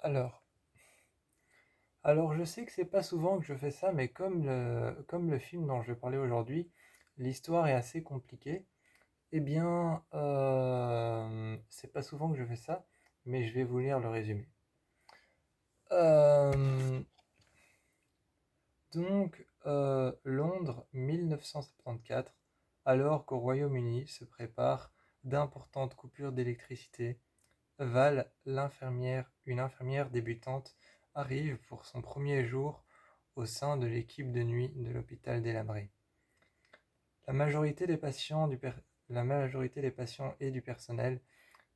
Alors, alors, je sais que c'est pas souvent que je fais ça, mais comme le film dont je vais parler aujourd'hui, l'histoire est assez compliquée. Eh bien, c'est pas souvent que je fais ça, mais je vais vous lire le résumé. Euh, Londres 1974, alors qu'au Royaume-Uni se préparent d'importantes coupures d'électricité, Val, une infirmière débutante, arrive pour son premier jour au sein de l'équipe de nuit de l'hôpital délabré. La majorité des patients, la majorité des patients et du personnel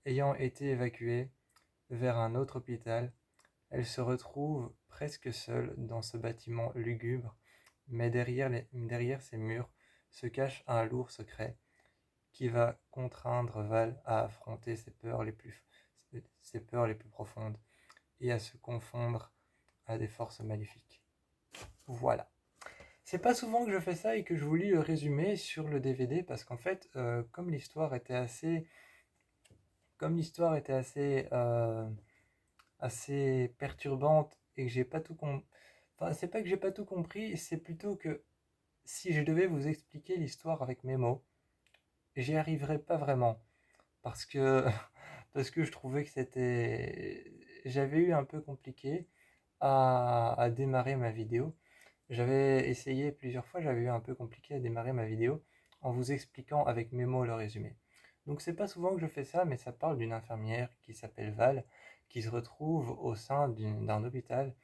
ayant été évacués vers un autre hôpital, elle se retrouve presque seule dans ce bâtiment lugubre, mais derrière ces murs se cache un lourd secret qui va contraindre Val à affronter ses peurs les plus profondes et à se confondre à des forces maléfiques. Voilà. C'est pas souvent que je fais ça et que je vous lis le résumé sur le DVD parce qu'en fait, comme l'histoire était assez perturbante et que j'ai pas tout compris. Enfin, c'est pas que j'ai pas tout compris, c'est plutôt que si je devais vous expliquer l'histoire avec mes mots, j'y arriverais pas vraiment parce que parce que je trouvais que j'avais eu un peu compliqué à démarrer ma vidéo. J'avais essayé plusieurs fois, j'avais eu un peu compliqué à démarrer ma vidéo en vous expliquant avec mes mots le résumé. Donc c'est pas souvent que je fais ça, mais ça parle d'une infirmière qui s'appelle Val, qui se retrouve au sein d'un hôpital.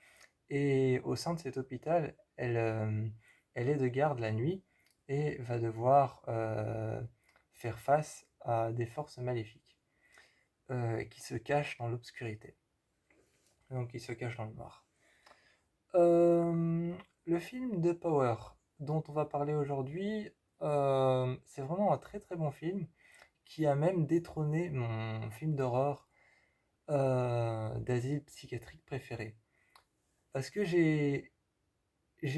Et au sein de cet hôpital, elle est de garde la nuit et va devoir faire face à des forces maléfiques qui se cachent dans l'obscurité, donc qui se cachent dans le noir. Euh, le film The Power dont on va parler aujourd'hui, c'est vraiment un très très bon film qui a même détrôné mon film d'horreur d'asile psychiatrique préféré. Parce que j'ai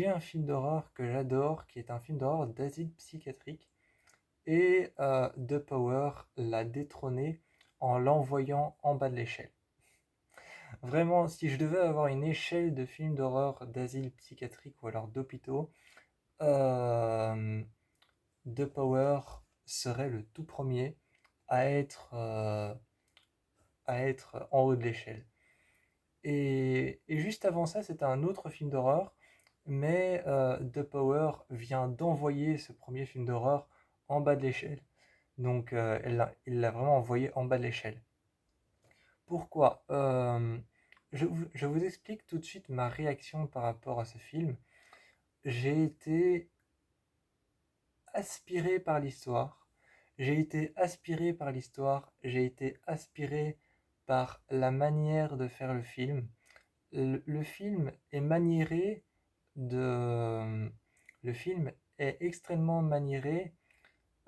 un film d'horreur que j'adore, qui est un film d'horreur d'asile psychiatrique, et The Power l'a détrôné en l'envoyant en bas de l'échelle. Vraiment, si je devais avoir une échelle de films d'horreur d'asile psychiatrique ou alors d'hôpitaux, euh, The Power serait le tout premier à être en haut de l'échelle. Et juste avant ça, c'était un autre film d'horreur, mais The Power vient d'envoyer ce premier film d'horreur en bas de l'échelle. Donc il l'a vraiment envoyé en bas de l'échelle. Pourquoi je vous explique tout de suite ma réaction par rapport à ce film. J'ai été aspiré par l'histoire. J'ai été aspiré par l'histoire. J'ai été aspiré par la manière de faire le film. Le film est maniéré de... Le film est extrêmement maniéré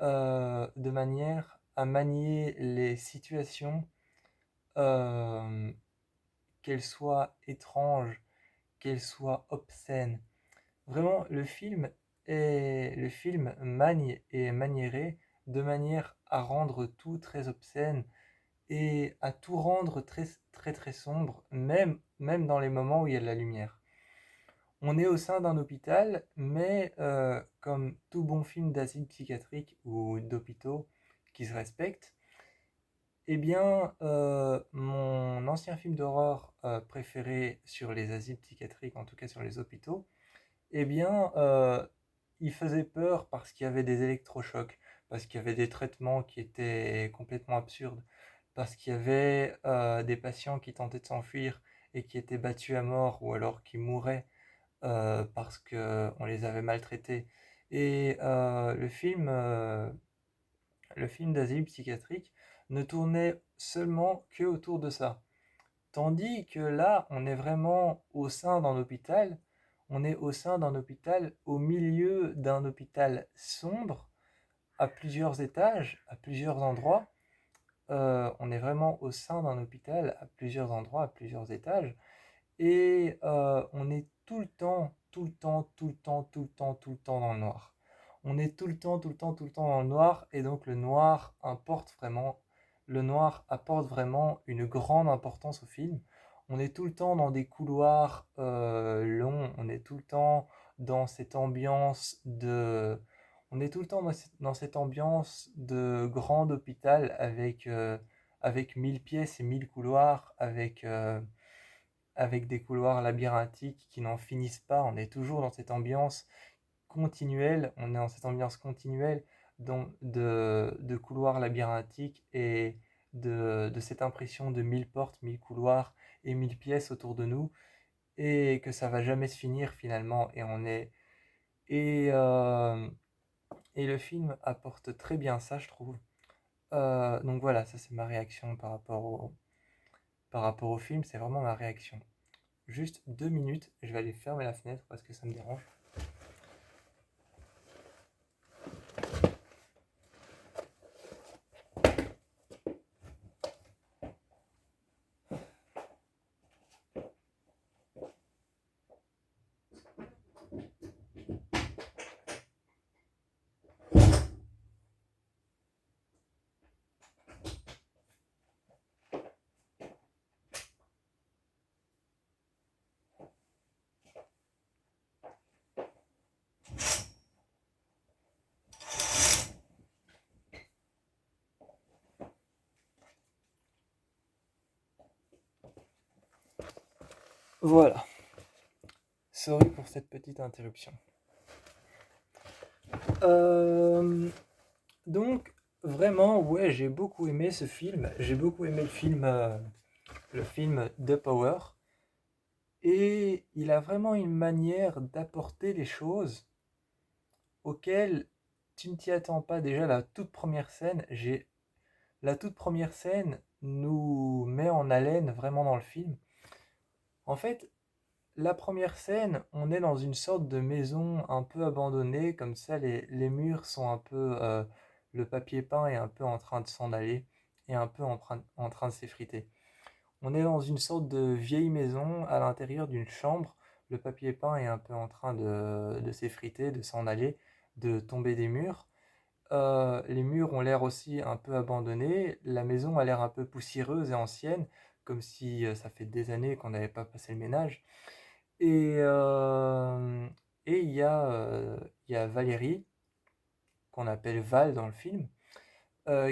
de manière à manier les situations, euh, qu'elles soient étranges, qu'elles soient obscènes. Vraiment, le film manie et est maniéré de manière à rendre tout très obscène et à tout rendre très très très sombre, même dans les moments où il y a de la lumière. On est au sein d'un hôpital, mais comme tout bon film d'asile psychiatrique ou d'hôpitaux qui se respectent, eh bien, mon ancien film d'horreur préféré sur les asiles psychiatriques, en tout cas sur les hôpitaux, eh bien, il faisait peur parce qu'il y avait des électrochocs, parce qu'il y avait des traitements qui étaient complètement absurdes, parce qu'il y avait des patients qui tentaient de s'enfuir et qui étaient battus à mort ou alors qui mouraient parce qu'on les avait maltraités. Et le film d'asile psychiatrique ne tournait seulement que autour de ça. Tandis que là, on est vraiment au sein d'un hôpital, on est au sein d'un hôpital, au milieu d'un hôpital sombre, à plusieurs étages, à plusieurs endroits. On est vraiment au sein d'un hôpital, à plusieurs endroits, à plusieurs étages. Et on est tout le temps, tout le temps, tout le temps, tout le temps, tout le temps dans le noir. On est tout le temps, tout le temps, tout le temps dans le noir, et donc le noir apporte vraiment une grande importance au film, On est tout le temps dans des couloirs longs, on est tout le temps dans cette ambiance de... On est tout le temps dans cette ambiance de grand hôpital avec 1000 pièces et 1000 couloirs, avec des couloirs labyrinthiques qui n'en finissent pas. On est toujours dans cette ambiance continuelle, on est dans cette ambiance continuelle de couloirs labyrinthiques et de cette impression de 1000 portes, 1000 couloirs et 1000 pièces autour de nous, et que ça va jamais se finir finalement. Et, euh, et le film apporte très bien ça, je trouve. Donc voilà, ça c'est ma réaction par rapport au film, c'est vraiment ma réaction. Juste 2 minutes, je vais aller fermer la fenêtre parce que ça me dérange. Voilà, sorry pour cette petite interruption. Euh, donc, vraiment, ouais, j'ai beaucoup aimé ce film. J'ai beaucoup aimé le film The Power. Et il a vraiment une manière d'apporter les choses auxquelles tu ne t'y attends pas. Déjà, la toute première scène nous met en haleine vraiment dans le film. En fait, la première scène, on est dans une sorte de maison un peu abandonnée, comme ça les murs sont un peu... le papier peint est un peu en train de s'en aller et un peu en train de s'effriter. On est dans une sorte de vieille maison à l'intérieur d'une chambre. Le papier peint est un peu en train de s'effriter, de s'en aller, de tomber des murs. Les murs ont l'air aussi un peu abandonnés. La maison a l'air un peu poussiéreuse et ancienne, comme si ça fait des années qu'on n'avait pas passé le ménage. Et, euh, et il y a Valérie, qu'on appelle Val dans le film,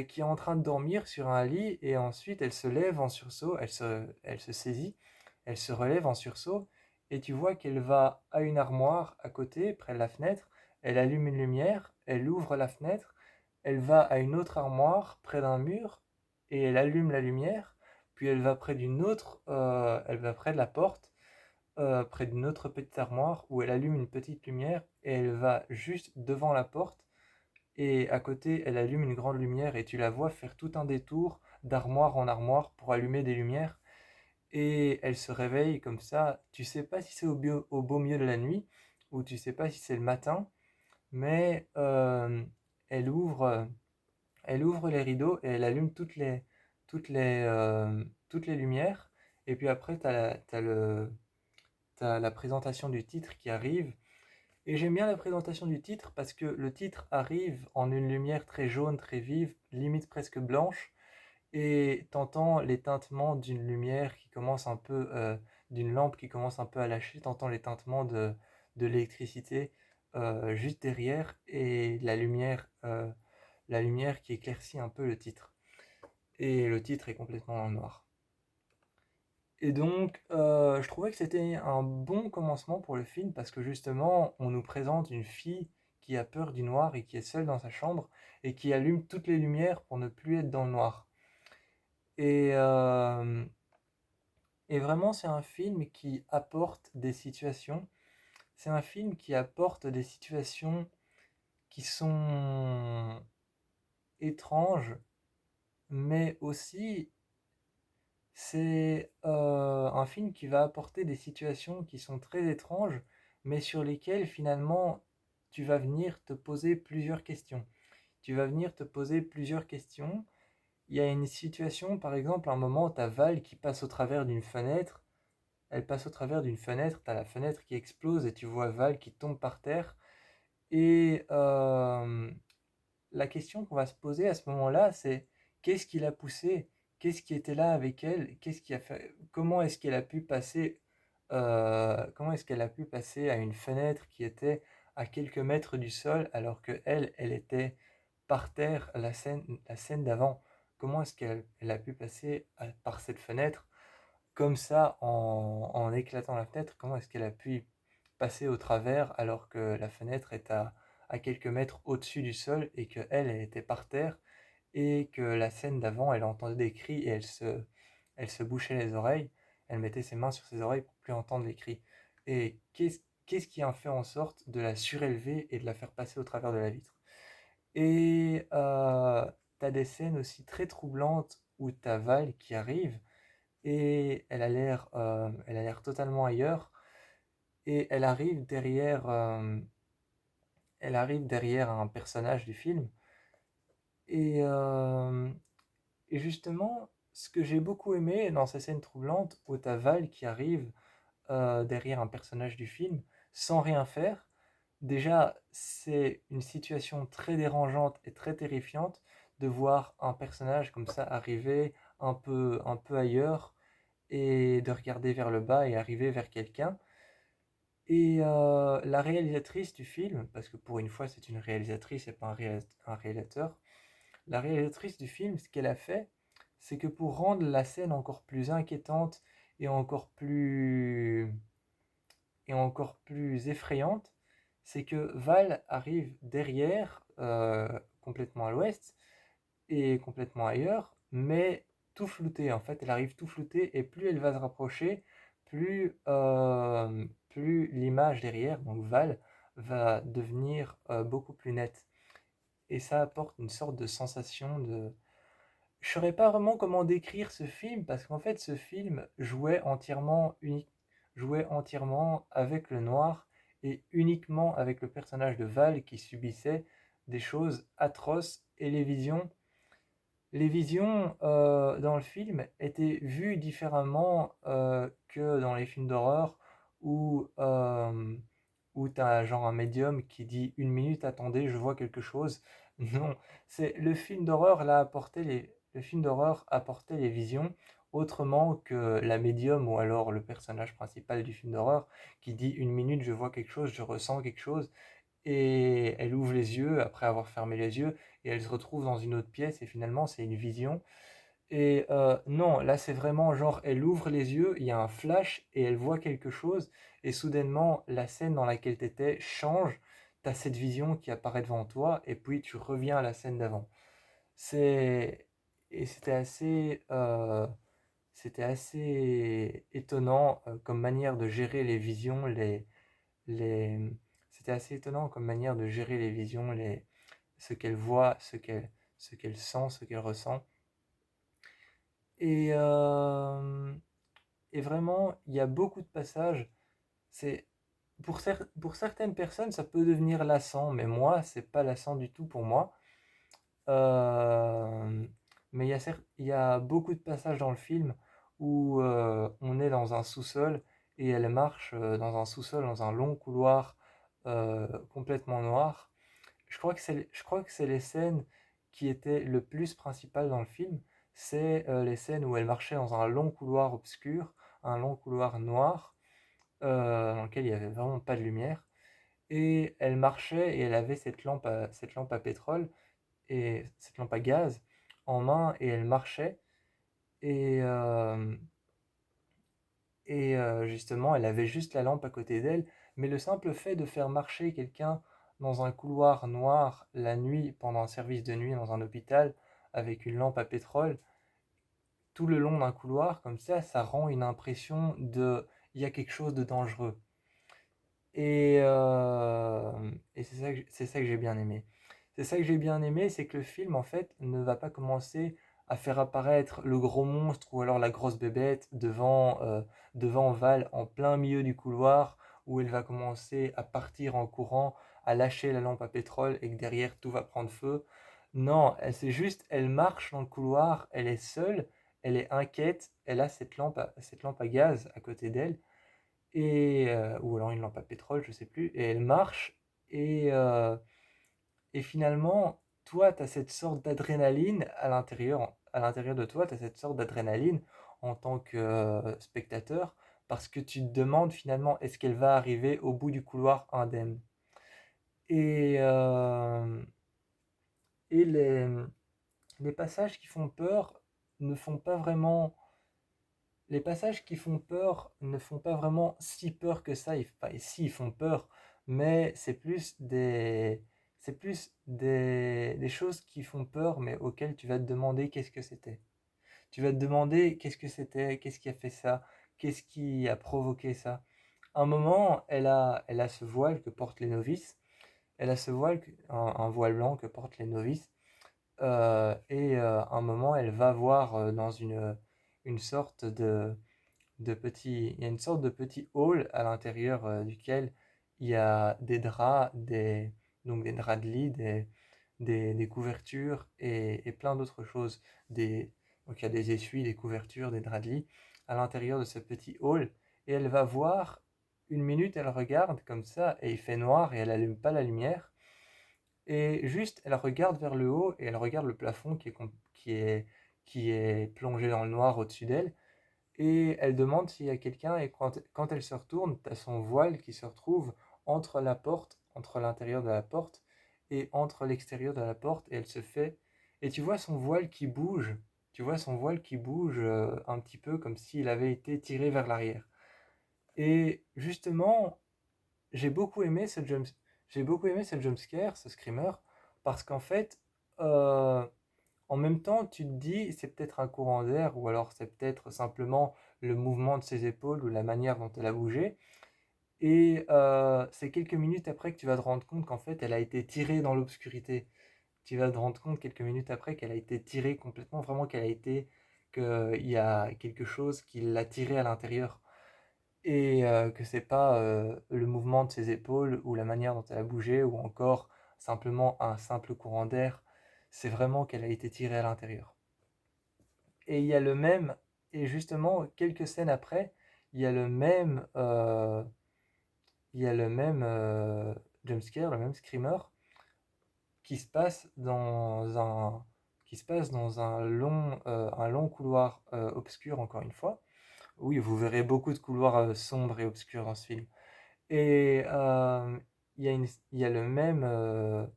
qui est en train de dormir sur un lit et ensuite elle se lève en sursaut, elle se saisit, elle se relève en sursaut et tu vois qu'elle va à une armoire à côté, près de la fenêtre, elle allume une lumière, elle ouvre la fenêtre, elle va à une autre armoire près d'un mur et elle allume la lumière, puis elle va près elle va près de la porte, près d'une autre petite armoire où elle allume une petite lumière et elle va juste devant la porte et à côté, elle allume une grande lumière et tu la vois faire tout un détour d'armoire en armoire pour allumer des lumières. Et elle se réveille comme ça. Tu sais pas si c'est au beau milieu de la nuit ou tu sais pas si c'est le matin, mais elle ouvre, elle ouvre les rideaux et elle allume toutes les lumières. Et puis après, t'as la présentation du titre qui arrive et j'aime bien la présentation du titre parce que le titre arrive en une lumière très jaune, très vive, limite presque blanche, et t'entends les tintements d'une lumière qui commence un peu, d'une lampe qui commence un peu à lâcher, t'entends les tintements de l'électricité juste derrière, et la lumière qui éclaircit un peu le titre. Et le titre est complètement dans le noir. Et donc, je trouvais que c'était un bon commencement pour le film parce que justement, on nous présente une fille qui a peur du noir et qui est seule dans sa chambre et qui allume toutes les lumières pour ne plus être dans le noir. Et, euh, et vraiment, c'est un film qui apporte des situations. C'est un film qui apporte des situations qui sont étranges, mais aussi c'est un film qui va apporter des situations qui sont très étranges, mais sur lesquelles finalement tu vas venir te poser plusieurs questions. Tu vas venir te poser plusieurs questions. Il y a une situation, par exemple, un moment, tu as Val qui passe au travers d'une fenêtre. Elle passe au travers d'une fenêtre, tu as la fenêtre qui explose et tu vois Val qui tombe par terre. Et la question qu'on va se poser à ce moment-là, c'est qu'est-ce qui l'a poussé? qu'est-ce qui était là avec elle, qu'est-ce qui a fait, comment est-ce qu'elle a pu passer à une fenêtre qui était à quelques mètres du sol alors que elle était par terre, la scène d'avant. Comment est-ce qu'elle a pu passer par cette fenêtre comme ça en éclatant la fenêtre? Comment est-ce qu'elle a pu y passer au travers alors que la fenêtre est à quelques mètres au-dessus du sol et que elle était par terre et que la scène d'avant, elle entendait des cris et elle se bouchait les oreilles, elle mettait ses mains sur ses oreilles pour plus entendre les cris. Et qu'est-ce qui a fait en sorte de la surélever et de la faire passer au travers de la vitre? Et t'as des scènes aussi très troublantes où t'as Val qui arrive et elle a l'air totalement ailleurs et elle arrive derrière un personnage du film et et justement, ce que j'ai beaucoup aimé dans ces scènes troublantes où t'as Val qui arrive derrière un personnage du film sans rien faire, déjà c'est une situation très dérangeante et très terrifiante de voir un personnage comme ça arriver un peu ailleurs et de regarder vers le bas et arriver vers quelqu'un. Et la réalisatrice du film, parce que pour une fois c'est une réalisatrice et pas un réalisateur, la réalisatrice du film, ce qu'elle a fait, c'est que pour rendre la scène encore plus inquiétante et encore plus, et encore plus effrayante, c'est que Val arrive derrière, complètement à l'ouest et complètement ailleurs, mais tout flouté en fait. Elle arrive tout floutée et plus elle va se rapprocher, plus l'image derrière, donc Val, va devenir beaucoup plus nette. Et ça apporte une sorte de sensation de, je saurais pas vraiment comment décrire ce film parce qu'en fait ce film jouait entièrement avec le noir et uniquement avec le personnage de Val qui subissait des choses atroces et les visions dans le film étaient vues différemment que dans les films d'horreur où, où t'as genre un médium qui dit une minute, attendez, je vois quelque chose. Non, c'est le film d'horreur le film d'horreur apportait les visions autrement que la médium ou alors le personnage principal du film d'horreur qui dit une minute, je vois quelque chose, je ressens quelque chose et elle ouvre les yeux après avoir fermé les yeux et elle se retrouve dans une autre pièce et finalement c'est une vision. Et non, là c'est vraiment genre elle ouvre les yeux, il y a un flash et elle voit quelque chose et soudainement la scène dans laquelle t'étais change, t'as cette vision qui apparaît devant toi et puis tu reviens à la scène d'avant. C'est et c'était assez étonnant comme manière de gérer les visions, les c'était assez étonnant comme manière de gérer les visions, ce qu'elle voit, ce qu'elle sent, ce qu'elle ressent. Et, et vraiment, il y a beaucoup de passages. C'est, pour certaines personnes, ça peut devenir lassant, mais moi, c'est pas lassant du tout pour moi. Euh, mais il y a beaucoup de passages dans le film où on est dans un sous-sol et elle marche dans un sous-sol, dans un long couloir complètement noir. Je crois que c'est les scènes qui étaient le plus principales dans le film. C'est les scènes où elle marchait dans un long couloir obscur, un long couloir noir, dans lequel il n'y avait vraiment pas de lumière. Et elle marchait et elle avait cette lampe à pétrole et cette lampe à gaz en main et elle marchait. Et, justement, elle avait juste la lampe à côté d'elle. Mais le simple fait de faire marcher quelqu'un dans un couloir noir la nuit, pendant un service de nuit dans un hôpital, avec une lampe à pétrole, tout le long d'un couloir, comme ça rend une impression de il y a quelque chose de dangereux. Et c'est ça que j'ai bien aimé. C'est ça que j'ai bien aimé, c'est que le film, en fait, ne va pas commencer à faire apparaître le gros monstre ou alors la grosse bébête devant Val en plein milieu du couloir, où elle va commencer à partir en courant, à lâcher la lampe à pétrole et que derrière tout va prendre feu. Non, elle marche dans le couloir, elle est seule, elle est inquiète, elle a cette lampe à gaz à côté d'elle ou alors une lampe à pétrole, je sais plus, et elle marche, et, euh, et finalement, toi, tu as cette sorte d'adrénaline à l'intérieur, à l'intérieur de toi, tu as cette sorte d'adrénaline en tant que spectateur, parce que tu te demandes finalement est-ce qu'elle va arriver au bout du couloir indemne. Et, euh, et les passages qui font peur ne font pas vraiment les passages qui font peur ne font pas vraiment si peur que ça. Enfin, si, ils font peur, mais c'est plus des choses qui font peur, mais auxquelles tu vas te demander qu'est-ce que c'était. Tu vas te demander qu'est-ce que c'était, qu'est-ce qui a fait ça, qu'est-ce qui a provoqué ça. À un moment, elle a ce voile que portent les novices, elle a ce voile, un voile blanc que portent les novices, à un moment, elle va voir dans une sorte il y a une sorte de petit hall à l'intérieur duquel il y a des draps, donc des draps de lit, des couvertures et plein d'autres choses. Donc il y a des essuies, des couvertures, des draps de lit à l'intérieur de ce petit hall. Et elle va voir, une minute, elle regarde comme ça, et il fait noir et elle n'allume pas la lumière. Et juste, elle regarde vers le haut et elle regarde le plafond qui est plongé dans le noir au-dessus d'elle. Et elle demande s'il y a quelqu'un, et quand elle se retourne, tu as son voile qui se retrouve entre la porte, entre l'intérieur de la porte et entre l'extérieur de la porte, et elle se fait. Et tu vois son voile qui bouge, tu vois son voile qui bouge un petit peu comme s'il avait été tiré vers l'arrière. Et justement, j'ai beaucoup aimé ce jump, j'ai beaucoup aimé ce jumpscare, ce screamer, parce qu'en fait, euh, en même temps, tu te dis, c'est peut-être un courant d'air, ou alors c'est peut-être simplement le mouvement de ses épaules ou la manière dont elle a bougé. Et c'est quelques minutes après que tu vas te rendre compte qu'en fait, elle a été tirée dans l'obscurité. Tu vas te rendre compte quelques minutes après qu'elle a été tirée complètement, vraiment qu'il y a quelque chose qui l'a tirée à l'intérieur. Et que c'est pas le mouvement de ses épaules ou la manière dont elle a bougé ou encore simplement un simple courant d'air. C'est vraiment qu'elle a été tirée à l'intérieur. Et il y a le même, et justement, quelques scènes après, il y a le même jumpscare, le même screamer, qui se passe dans qui se passe dans un long couloir obscur, encore une fois. Oui, vous verrez beaucoup de couloirs sombres et obscurs dans ce film. Et il y a le même,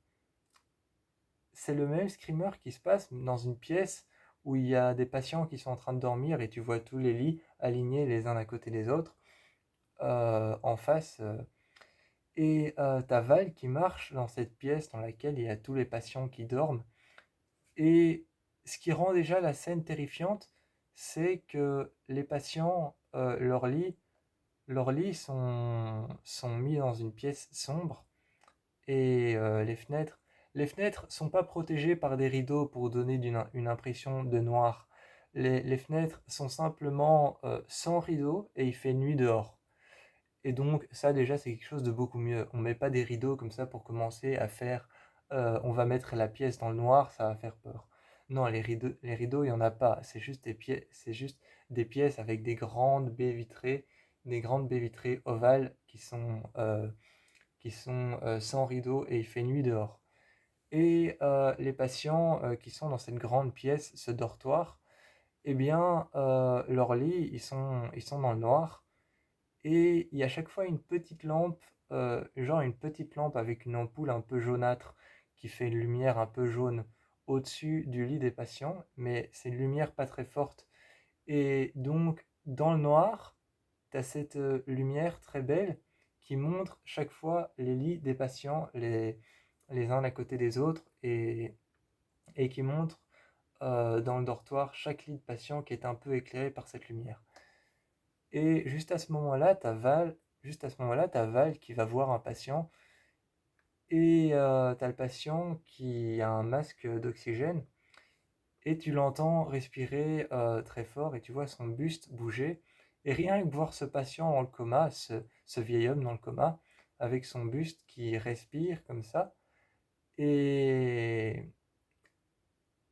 c'est le même screamer qui se passe dans une pièce où il y a des patients qui sont en train de dormir et tu vois tous les lits alignés les uns à côté des autres en face. T'as Val qui marche dans cette pièce dans laquelle il y a tous les patients qui dorment. Et ce qui rend déjà la scène terrifiante, c'est que les patients, leurs lits sont mis dans une pièce sombre et les fenêtres sont pas protégées par des rideaux pour donner une impression de noir. Les fenêtres sont simplement sans rideaux et il fait nuit dehors. Et donc ça déjà c'est quelque chose de beaucoup mieux. On met pas des rideaux comme ça pour commencer à faire on va mettre la pièce dans le noir, ça va faire peur. Non, les rideaux, il y en a pas. C'est juste des pièces avec des grandes baies vitrées ovales qui sont sans rideaux et il fait nuit dehors. Et les patients qui sont dans cette grande pièce, ce dortoir, eh bien, leurs lits, ils sont dans le noir. Et il y a à chaque fois une petite lampe, genre une petite lampe avec une ampoule un peu jaunâtre qui fait une lumière un peu jaune au-dessus du lit des patients, mais c'est une lumière pas très forte. Et donc, dans le noir, tu as cette lumière très belle qui montre chaque fois les lits des patients, les uns à côté des autres, et qui montre dans le dortoir chaque lit de patient qui est un peu éclairé par cette lumière. Et juste à ce moment-là, t'as Val qui va voir un patient, et t'as le patient qui a un masque d'oxygène, et tu l'entends respirer très fort, et tu vois son buste bouger. Et rien que voir ce patient dans le coma, ce vieil homme dans le coma, avec son buste qui respire comme ça, et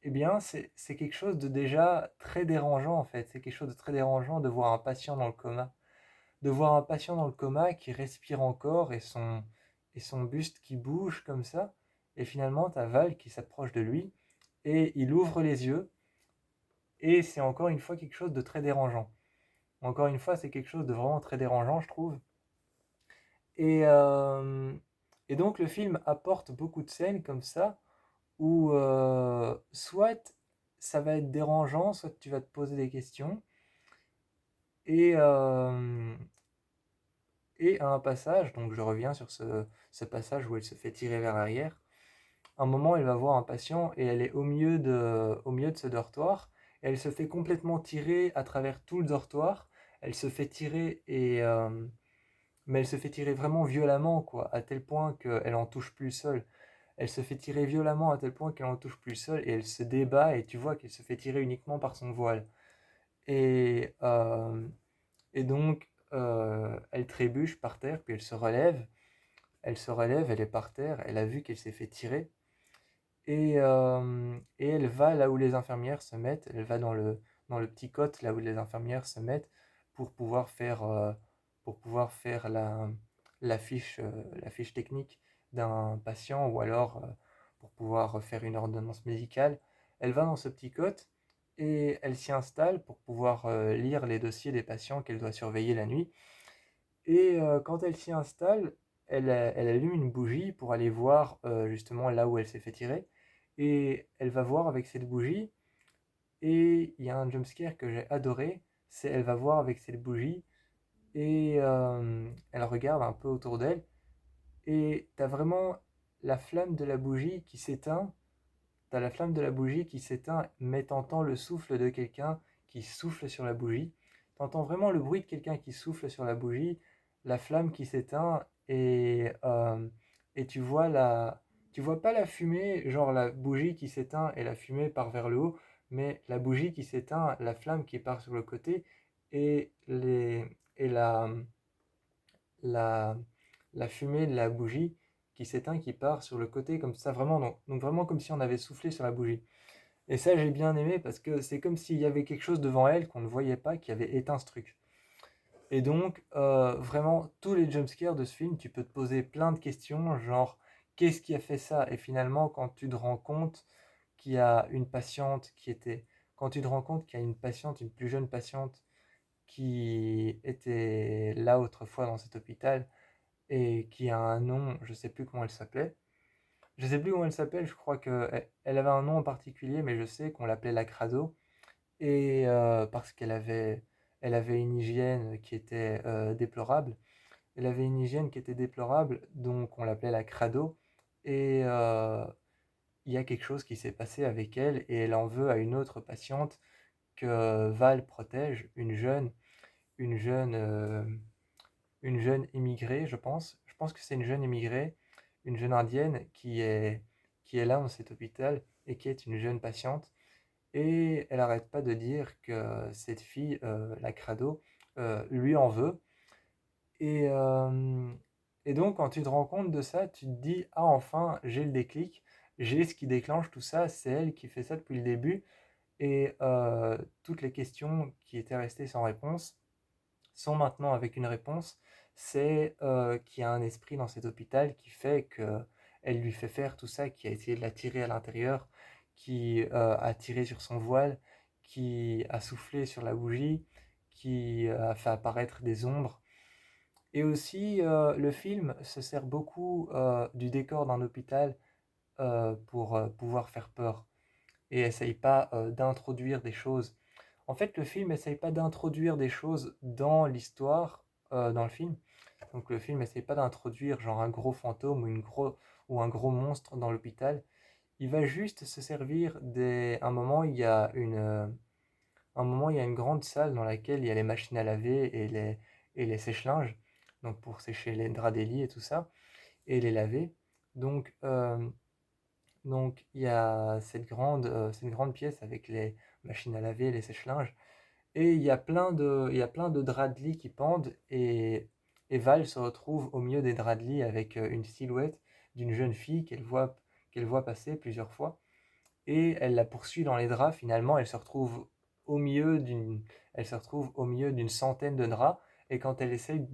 eh bien, c'est quelque chose de déjà très dérangeant en fait. C'est quelque chose de très dérangeant de voir un patient dans le coma. De voir un patient dans le coma qui respire encore et son buste qui bouge comme ça. Et finalement, t'as Val qui s'approche de lui et il ouvre les yeux Et c'est encore une fois quelque chose de très dérangeant. Encore une fois, c'est quelque chose de vraiment très dérangeant, je trouve. Et, euh, et donc le film apporte beaucoup de scènes comme ça, où soit ça va être dérangeant, soit tu vas te poser des questions. Et, euh, et à un passage, donc je reviens sur ce passage où elle se fait tirer vers l'arrière, un moment elle va voir un patient et elle est au milieu de ce dortoir, et elle se fait complètement tirer à travers tout le dortoir, elle se fait tirer mais elle se fait tirer vraiment violemment, quoi, à tel point qu'elle en touche plus le sol. Elle se fait tirer violemment à tel point qu'elle en touche plus le sol et elle se débat et tu vois qu'elle se fait tirer uniquement par son voile. Et, euh, et donc, elle trébuche par terre, puis elle se relève. Elle se relève, elle est par terre, elle a vu qu'elle s'est fait tirer. Et elle va là où les infirmières se mettent, elle va dans le petit cote là où les infirmières se mettent pour pouvoir faire la fiche technique d'un patient ou alors pour pouvoir faire une ordonnance médicale. Elle va dans ce petit cote et elle s'y installe pour pouvoir lire les dossiers des patients qu'elle doit surveiller la nuit. Et quand elle s'y installe, elle allume une bougie pour aller voir justement là où elle s'est fait tirer. Et elle va voir avec cette bougie. Et il y a un jumpscare que j'ai adoré. C'est elle va voir avec cette bougie. Et elle regarde un peu autour d'elle. Et t'as vraiment la flamme de la bougie qui s'éteint. T'as la flamme de la bougie qui s'éteint, mais t'entends le souffle de quelqu'un qui souffle sur la bougie. T'entends vraiment le bruit de quelqu'un qui souffle sur la bougie, la flamme qui s'éteint, et tu vois pas la fumée, genre la bougie qui s'éteint et la fumée part vers le haut, mais la bougie qui s'éteint, la flamme qui part sur le côté, et la, la fumée de la bougie qui s'éteint, qui part sur le côté comme ça, vraiment, donc vraiment comme si on avait soufflé sur la bougie. Et ça, j'ai bien aimé parce que c'est comme s'il y avait quelque chose devant elle qu'on ne voyait pas qui avait éteint ce truc. Et donc, vraiment, tous les jumpscares de ce film, tu peux te poser plein de questions, genre, qu'est-ce qui a fait ça? Et finalement, quand tu te rends compte qu'il y a une patiente qui était... Quand tu te rends compte qu'il y a une patiente, une plus jeune patiente, qui était là autrefois dans cet hôpital, et qui a un nom, je sais plus comment elle s'appelait. Je sais plus comment elle s'appelle, je crois qu'elle avait un nom en particulier, mais je sais qu'on l'appelait la Crado. Et parce elle avait une hygiène qui était déplorable. Elle avait une hygiène qui était déplorable, donc on l'appelait la Crado. Et il y a quelque chose qui s'est passé avec elle, et elle en veut à une autre patiente que Val protège, une jeune, euh, une jeune immigrée, je pense. Je pense que c'est une jeune immigrée, une jeune indienne qui est là dans cet hôpital et qui est une jeune patiente. Et elle n'arrête pas de dire que cette fille, la Crado, lui en veut. Et, euh, et donc, quand tu te rends compte de ça, tu te dis, ah enfin, j'ai le déclic, j'ai ce qui déclenche tout ça, c'est elle qui fait ça depuis le début. Et toutes les questions qui étaient restées sans réponse sont maintenant avec une réponse. C'est qu'il y a un esprit dans cet hôpital qui fait qu'elle lui fait faire tout ça, qui a essayé de la tirer à l'intérieur, qui a tiré sur son voile, qui a soufflé sur la bougie, qui a fait apparaître des ombres. Et aussi, le film se sert beaucoup du décor d'un hôpital pour pouvoir faire peur et essaye pas d'introduire des choses. En fait, le film essaye pas d'introduire des choses dans l'histoire, dans le film. Donc le film essaye pas d'introduire genre un gros fantôme ou un gros monstre dans l'hôpital. Il va juste se servir des... Un moment, il y a une grande salle dans laquelle il y a les machines à laver et les sèche-linges, donc pour sécher les draps des lits et tout ça, et les laver. Donc, euh, donc il y a cette grande pièce avec les machines à laver, les sèche-linges, et il y a plein de draps de lit qui pendent, et Val se retrouve au milieu des draps de lit avec une silhouette d'une jeune fille qu'elle voit passer plusieurs fois, et elle la poursuit dans les draps. Finalement, au milieu d'une, elle se retrouve au milieu d'une centaine de draps, et quand elle essaye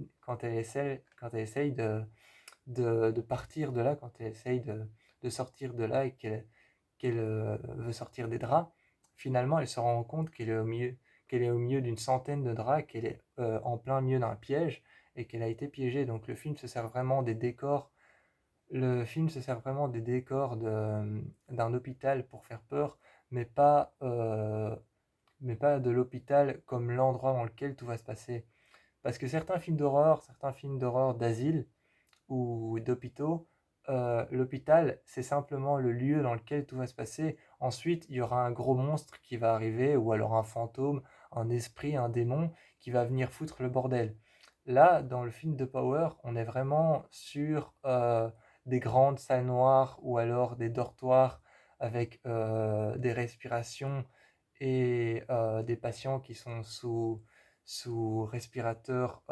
de partir de là, quand elle essaye de sortir de là et qu'elle veut sortir des draps, finalement, elle se rend compte qu'elle est au milieu d'une centaine de dracs, qu'elle est en plein milieu d'un piège et qu'elle a été piégée. Donc le film se sert vraiment des décors d'un hôpital pour faire peur, mais mais pas de l'hôpital comme l'endroit dans lequel tout va se passer. Parce que certains films d'horreur d'asile ou d'hôpitaux, l'hôpital, c'est simplement le lieu dans lequel tout va se passer. Ensuite, il y aura un gros monstre qui va arriver, ou alors un fantôme, un esprit, un démon qui va venir foutre le bordel. Là, dans le film de Power, on est vraiment sur des grandes salles noires ou alors des dortoirs avec des respirations et des patients qui sont sous respirateur,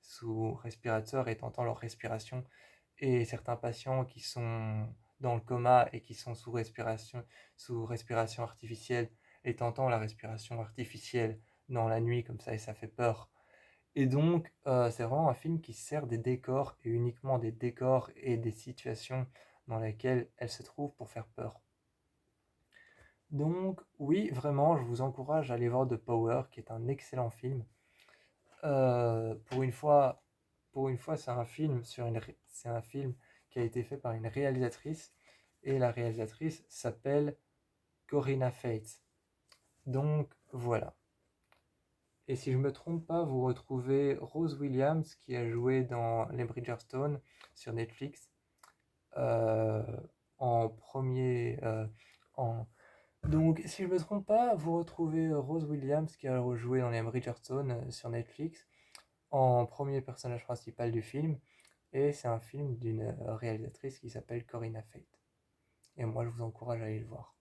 sous respirateur et tentant leur respiration, et certains patients qui sont dans le coma et qui sont sous respiration artificielle et tentant la respiration artificielle dans la nuit comme ça et ça fait peur. Et donc c'est vraiment un film qui sert des décors et uniquement des décors et des situations dans lesquelles elle se trouve pour faire peur. Donc oui, vraiment, je vous encourage à aller voir The Power, qui est un excellent film. Pour une fois, c'est un film c'est un film qui a été fait par une réalisatrice et la réalisatrice s'appelle Corinna Fates. Donc voilà. Et si je me trompe pas, vous retrouvez Rose Williams qui a joué dans Les Bridgerton sur Netflix euh, en premier. En... Donc si je me trompe pas, vous retrouvez Rose Williams qui a joué dans Les Bridgerton sur Netflix en premier personnage principal du film. Et c'est un film d'une réalisatrice qui s'appelle Corinna Fate. Et moi, je vous encourage à aller le voir.